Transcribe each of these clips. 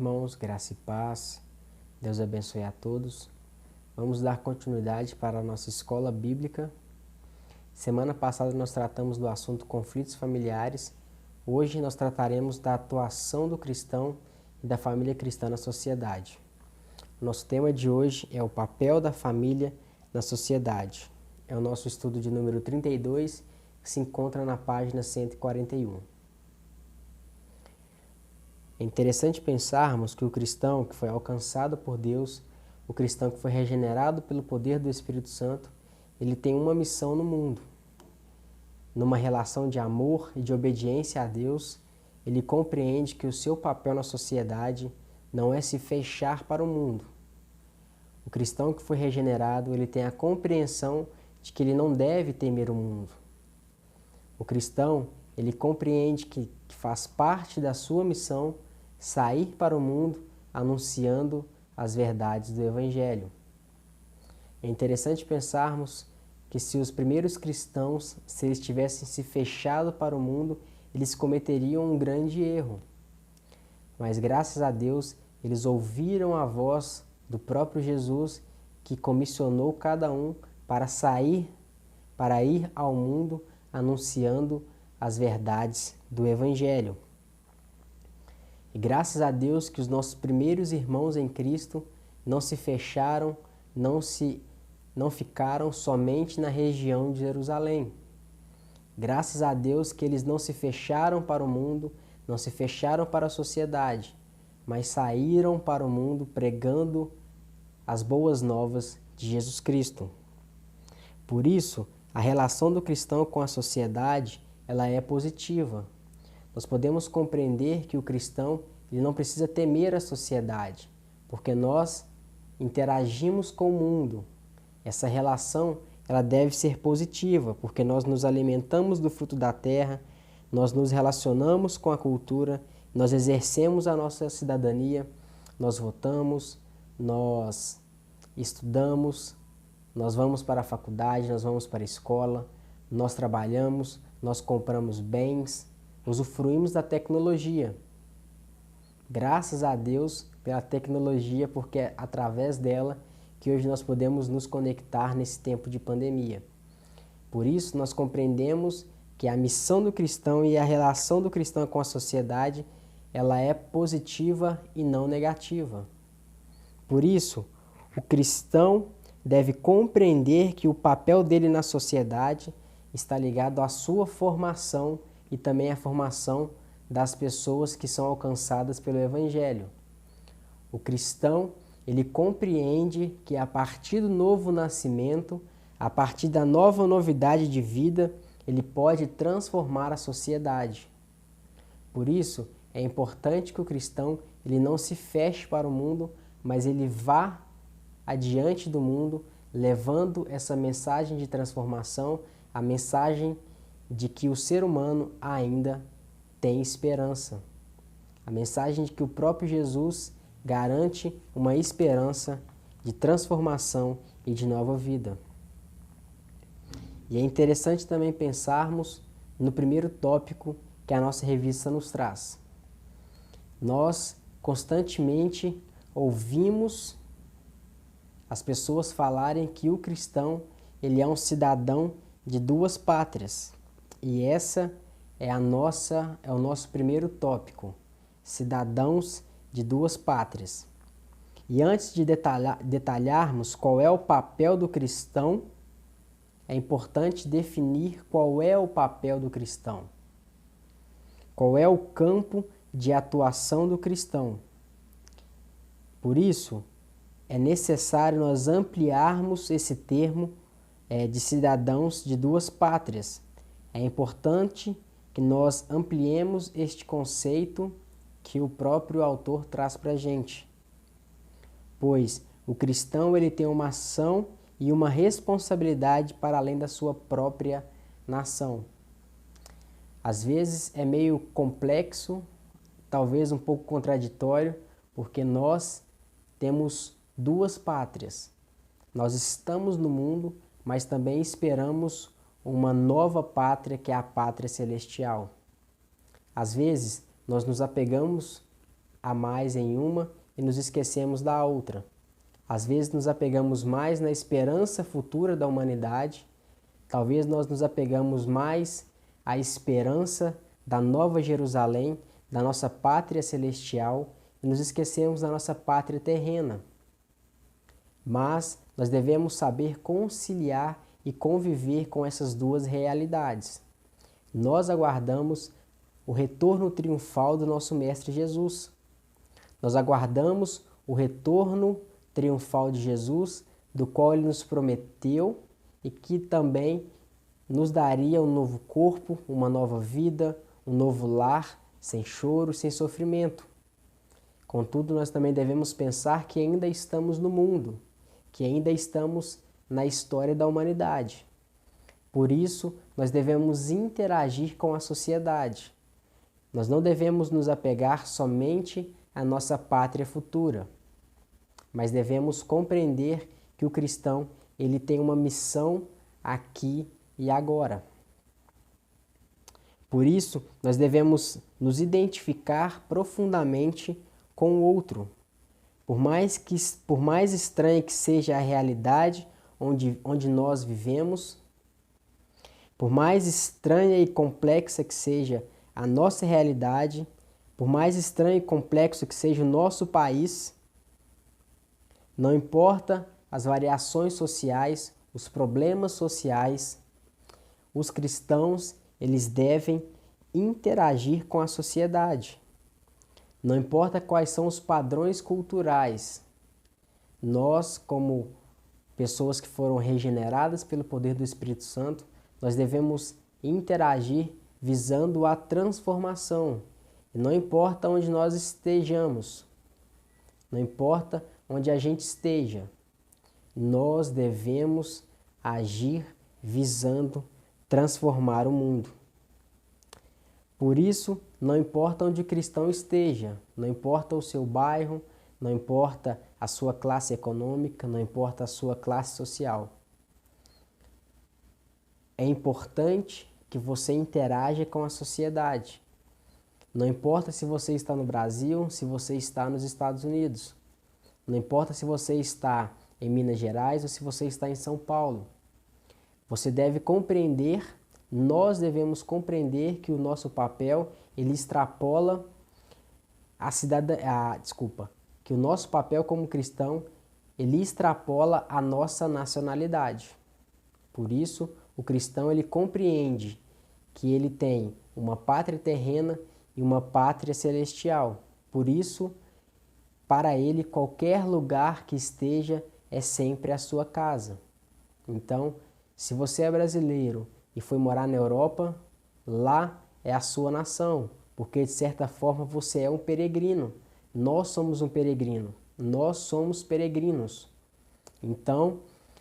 irmãos, graça e paz. Deus abençoe a todos. Vamos dar continuidade para a nossa escola bíblica. Semana passada nós tratamos do assunto conflitos familiares. Hoje nós trataremos da atuação do cristão e da família cristã na sociedade. Nosso tema de hoje é o papel da família na sociedade. É o nosso estudo de número 32, que se encontra na página 141. É interessante pensarmos que o cristão que foi alcançado por Deus, o cristão que foi regenerado pelo poder do Espírito Santo, ele tem uma missão no mundo. Numa relação de amor e de obediência a Deus, ele compreende que o seu papel na sociedade não é se fechar para o mundo. O cristão que foi regenerado, ele tem a compreensão de que ele não deve temer o mundo. O cristão, ele compreende que faz parte da sua missão sair para o mundo anunciando as verdades do Evangelho. É interessante pensarmos que se os primeiros cristãos, se eles tivessem se fechado para o mundo, eles cometeriam um grande erro. Mas graças a Deus, eles ouviram a voz do próprio Jesus que comissionou cada um para ir ao mundo anunciando as verdades do Evangelho. E graças a Deus que os nossos primeiros irmãos em Cristo não se fecharam, não ficaram somente na região de Jerusalém. Graças a Deus que eles não se fecharam para o mundo, não se fecharam para a sociedade, mas saíram para o mundo pregando as boas novas de Jesus Cristo. Por isso, a relação do cristão com a sociedade, ela é positiva. Nós podemos compreender que o cristão ele não precisa temer a sociedade, porque nós interagimos com o mundo. Essa relação ela deve ser positiva, porque nós nos alimentamos do fruto da terra, nós nos relacionamos com a cultura, nós exercemos a nossa cidadania, nós votamos, nós estudamos, nós vamos para a faculdade, nós vamos para a escola, nós trabalhamos, nós compramos bens, usufruímos da tecnologia. Graças a Deus pela tecnologia, porque é através dela que hoje nós podemos nos conectar nesse tempo de pandemia. Por isso, nós compreendemos que a missão do cristão e a relação do cristão com a sociedade, ela é positiva e não negativa. Por isso, o cristão deve compreender que o papel dele na sociedade está ligado à sua formação e também à formação das pessoas que são alcançadas pelo Evangelho. O cristão, ele compreende que a partir do novo nascimento, a partir da nova novidade de vida, ele pode transformar a sociedade. Por isso, é importante que o cristão ele não se feche para o mundo, mas ele vá adiante do mundo, levando essa mensagem de transformação, a mensagem de que o ser humano ainda tem esperança. A mensagem de que o próprio Jesus garante uma esperança de transformação e de nova vida. E é interessante também pensarmos no primeiro tópico que a nossa revista nos traz. Nós constantemente ouvimos as pessoas falarem que o cristão ele é um cidadão de duas pátrias. E essa é o nosso primeiro tópico, cidadãos de duas pátrias. E antes de detalharmos qual é o papel do cristão, é importante definir qual é o papel do cristão. Qual é o campo de atuação do cristão. Por isso, é necessário nós ampliarmos esse termo de cidadãos de duas pátrias. É importante que nós ampliemos este conceito que o próprio autor traz para a gente. Pois o cristão ele tem uma ação e uma responsabilidade para além da sua própria nação. Às vezes é meio complexo, talvez um pouco contraditório, porque nós temos duas pátrias. Nós estamos no mundo, mas também esperamos uma nova pátria, que é a pátria celestial. Às vezes, nós nos apegamos a mais em uma e nos esquecemos da outra. Às vezes nos apegamos mais na esperança futura da humanidade, talvez nós nos apegamos mais à esperança da Nova Jerusalém, da nossa pátria celestial, e nos esquecemos da nossa pátria terrena. Mas nós devemos saber conciliar e conviver com essas duas realidades. Nós aguardamos o retorno triunfal do nosso Mestre Jesus. Nós aguardamos o retorno triunfal de Jesus, do qual Ele nos prometeu e que também nos daria um novo corpo, uma nova vida, um novo lar, sem choro, sem sofrimento. Contudo, nós também devemos pensar que ainda estamos no mundo, que ainda estamos na história da humanidade. Por isso, nós devemos interagir com a sociedade. Nós não devemos nos apegar somente à nossa pátria futura, mas devemos compreender que o cristão ele tem uma missão aqui e agora. Por isso, nós devemos nos identificar profundamente com o outro. Por mais estranha que seja a realidade onde nós vivemos, por mais estranha e complexa que seja a nossa realidade, por mais estranho e complexo que seja o nosso país, não importa as variações sociais, os problemas sociais, os cristãos, eles devem interagir com a sociedade. Não importa quais são os padrões culturais, nós, como pessoas que foram regeneradas pelo poder do Espírito Santo, nós devemos interagir visando a transformação. E não importa onde nós estejamos, não importa onde a gente esteja, nós devemos agir visando transformar o mundo. Por isso, não importa onde o cristão esteja, não importa o seu bairro, não importa a sua classe econômica, não importa a sua classe social. É importante que você interaja com a sociedade. Não importa se você está no Brasil, se você está nos Estados Unidos. Não importa se você está em Minas Gerais ou se você está em São Paulo. Você deve compreender, nós devemos compreender que o nosso papel, ele extrapola que o nosso papel como cristão, ele extrapola a nossa nacionalidade. Por isso, o cristão, ele compreende que ele tem uma pátria terrena e uma pátria celestial. Por isso, para ele, qualquer lugar que esteja é sempre a sua casa. Então, se você é brasileiro e foi morar na Europa, lá é a sua nação, porque de certa forma você é um peregrino. Nós somos um peregrino, nós somos peregrinos. Então,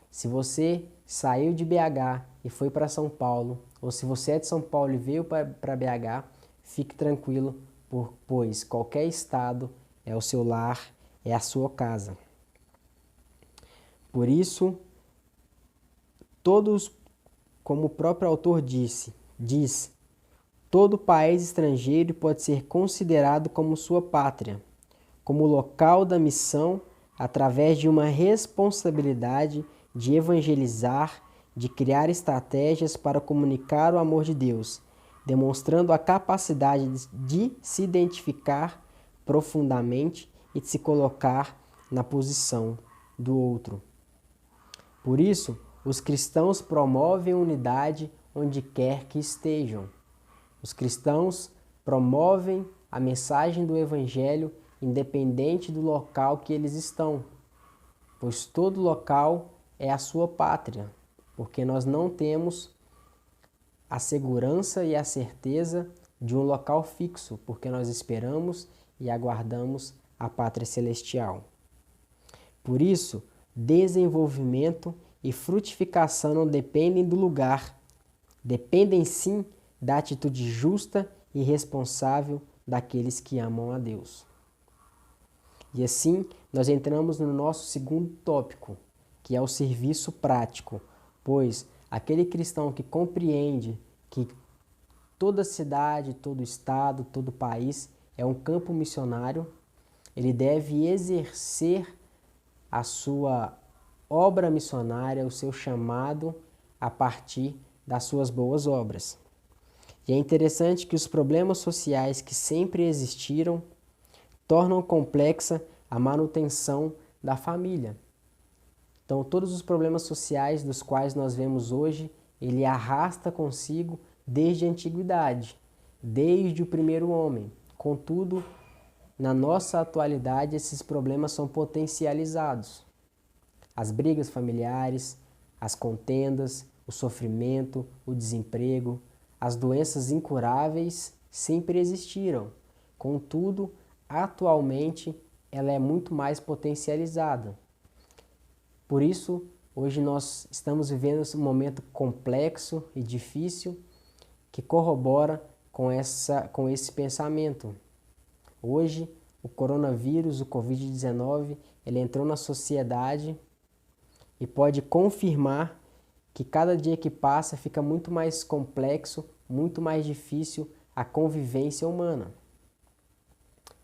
se você saiu de BH e foi para São Paulo, ou se você é de São Paulo e veio para BH, fique tranquilo, pois qualquer estado é o seu lar, é a sua casa. Por isso, todos, como o próprio autor diz, todo país estrangeiro pode ser considerado como sua pátria, como local da missão, através de uma responsabilidade de evangelizar, de criar estratégias para comunicar o amor de Deus, demonstrando a capacidade de se identificar profundamente e de se colocar na posição do outro. Por isso, os cristãos promovem unidade onde quer que estejam. Os cristãos promovem a mensagem do Evangelho independente do local que eles estão, pois todo local é a sua pátria, porque nós não temos a segurança e a certeza de um local fixo, porque nós esperamos e aguardamos a pátria celestial. Por isso, desenvolvimento e frutificação não dependem do lugar, dependem sim da atitude justa e responsável daqueles que amam a Deus. E assim, nós entramos no nosso segundo tópico, que é o serviço prático, pois aquele cristão que compreende que toda cidade, todo estado, todo país é um campo missionário, ele deve exercer a sua obra missionária, o seu chamado a partir das suas boas obras. E é interessante que os problemas sociais que sempre existiram tornam complexa a manutenção da família. Então, todos os problemas sociais dos quais nós vemos hoje, ele arrasta consigo desde a antiguidade, desde o primeiro homem. Contudo, na nossa atualidade, esses problemas são potencializados. As brigas familiares, as contendas, o sofrimento, o desemprego, as doenças incuráveis sempre existiram. Contudo, atualmente, ela é muito mais potencializada. Por isso, hoje nós estamos vivendo um momento complexo e difícil que corrobora com esse pensamento. Hoje, o coronavírus, o Covid-19, ele entrou na sociedade e pode confirmar que cada dia que passa fica muito mais complexo, muito mais difícil a convivência humana.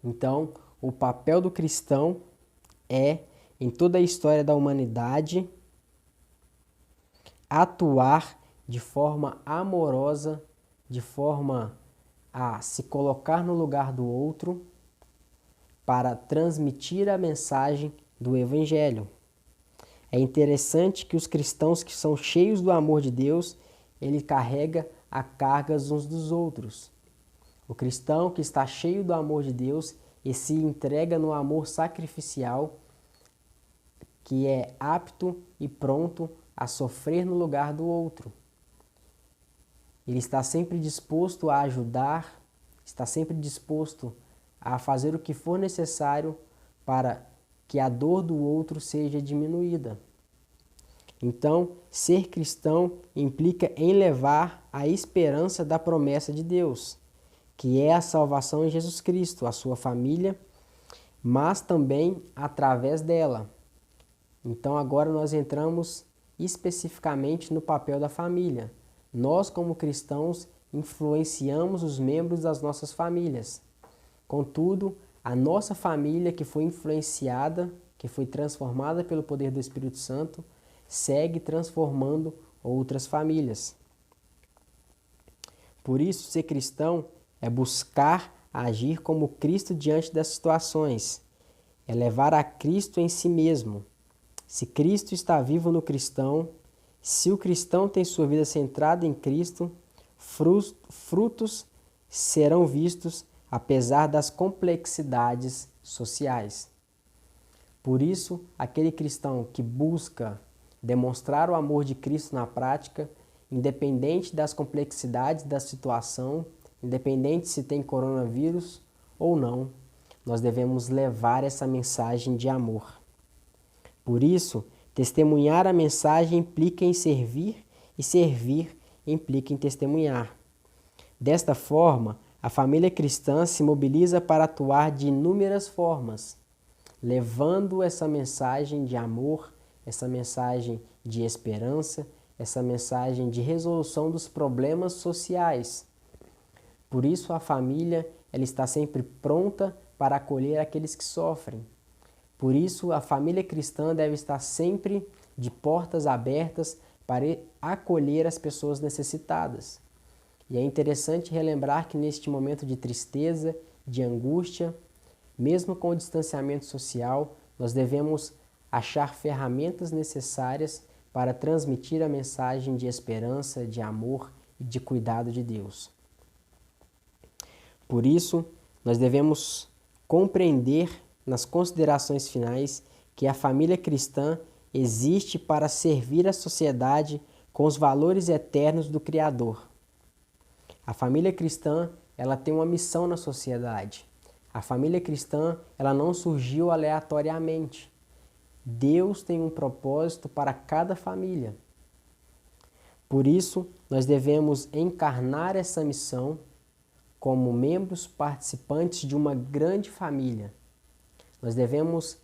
Então, o papel do cristão é, em toda a história da humanidade, atuar de forma amorosa, de forma a se colocar no lugar do outro para transmitir a mensagem do Evangelho. É interessante que os cristãos que são cheios do amor de Deus, ele carrega a cargas uns dos outros. O cristão que está cheio do amor de Deus e se entrega no amor sacrificial, que é apto e pronto a sofrer no lugar do outro. Ele está sempre disposto a ajudar, está sempre disposto a fazer o que for necessário para que a dor do outro seja diminuída. Então, ser cristão implica em levar a esperança da promessa de Deus, que é a salvação em Jesus Cristo, a sua família, mas também através dela. Então, agora nós entramos especificamente no papel da família. Nós, como cristãos, influenciamos os membros das nossas famílias. Contudo, a nossa família que foi influenciada, que foi transformada pelo poder do Espírito Santo, segue transformando outras famílias. Por isso, ser cristão é buscar agir como Cristo diante das situações, é levar a Cristo em si mesmo. Se Cristo está vivo no cristão, se o cristão tem sua vida centrada em Cristo, frutos serão vistos apesar das complexidades sociais. Por isso, aquele cristão que busca demonstrar o amor de Cristo na prática, independente das complexidades da situação, independente se tem coronavírus ou não, nós devemos levar essa mensagem de amor. Por isso, testemunhar a mensagem implica em servir e servir implica em testemunhar. Desta forma, a família cristã se mobiliza para atuar de inúmeras formas, levando essa mensagem de amor, essa mensagem de esperança, essa mensagem de resolução dos problemas sociais. Por isso a família ela está sempre pronta para acolher aqueles que sofrem. Por isso a família cristã deve estar sempre de portas abertas para acolher as pessoas necessitadas. E é interessante relembrar que neste momento de tristeza, de angústia, mesmo com o distanciamento social, nós devemos achar ferramentas necessárias para transmitir a mensagem de esperança, de amor e de cuidado de Deus. Por isso, nós devemos compreender nas considerações finais que a família cristã existe para servir a sociedade com os valores eternos do Criador. A família cristã, ela tem uma missão na sociedade. A família cristã, ela não surgiu aleatoriamente. Deus tem um propósito para cada família. Por isso, nós devemos encarnar essa missão como membros participantes de uma grande família. Nós devemos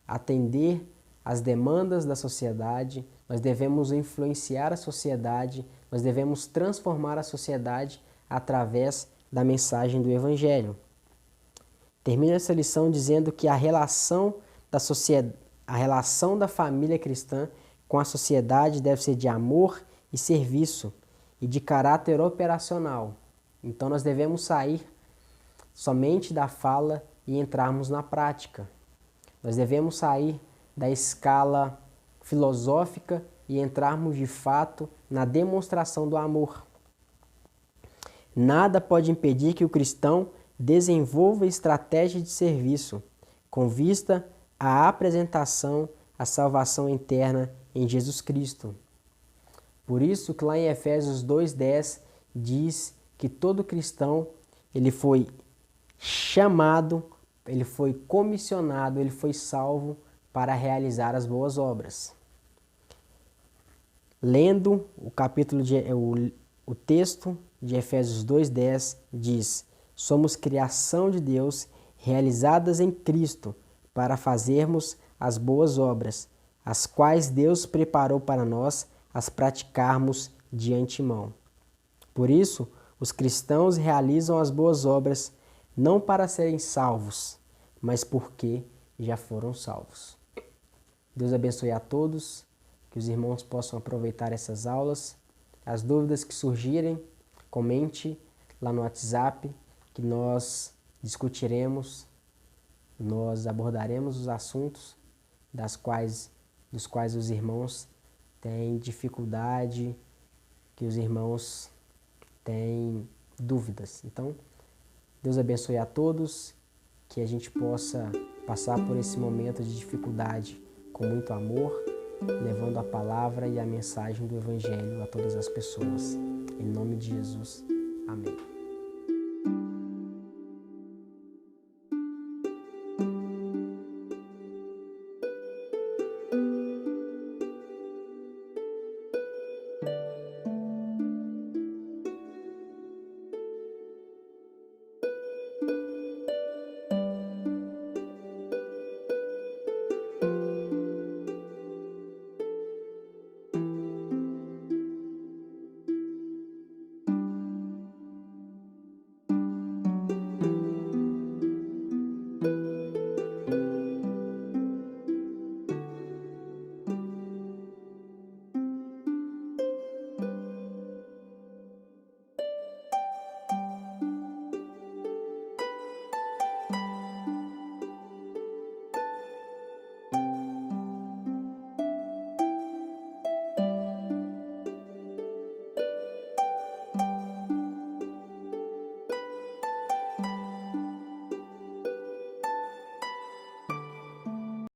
atender às demandas da sociedade, nós devemos influenciar a sociedade, nós devemos transformar a sociedade através da mensagem do Evangelho. Termino essa lição dizendo que a relação da família cristã com a sociedade deve ser de amor e serviço e de caráter operacional. Então nós devemos sair somente da fala e entrarmos na prática. Nós devemos sair da escala filosófica e entrarmos de fato na demonstração do amor. Nada pode impedir que o cristão desenvolva estratégia de serviço com vista à apresentação à salvação interna em Jesus Cristo. Por isso que lá em Efésios 2:10 diz que todo cristão ele foi chamado, ele foi comissionado, ele foi salvo para realizar as boas obras. Lendo o texto de Efésios 2:10 diz: somos criação de Deus, realizadas em Cristo, para fazermos as boas obras, as quais Deus preparou para nós as praticarmos de antemão. Por isso, os cristãos realizam as boas obras não para serem salvos, mas porque já foram salvos. Deus abençoe a todos, que os irmãos possam aproveitar essas aulas. As dúvidas que surgirem, comente lá no WhatsApp, que nós discutiremos, nós abordaremos os assuntos dos quais os irmãos têm dificuldade, que os irmãos têm dúvidas. Então, Deus abençoe a todos, que a gente possa passar por esse momento de dificuldade com muito amor, levando a palavra e a mensagem do Evangelho a todas as pessoas. Em nome de Jesus. Amém.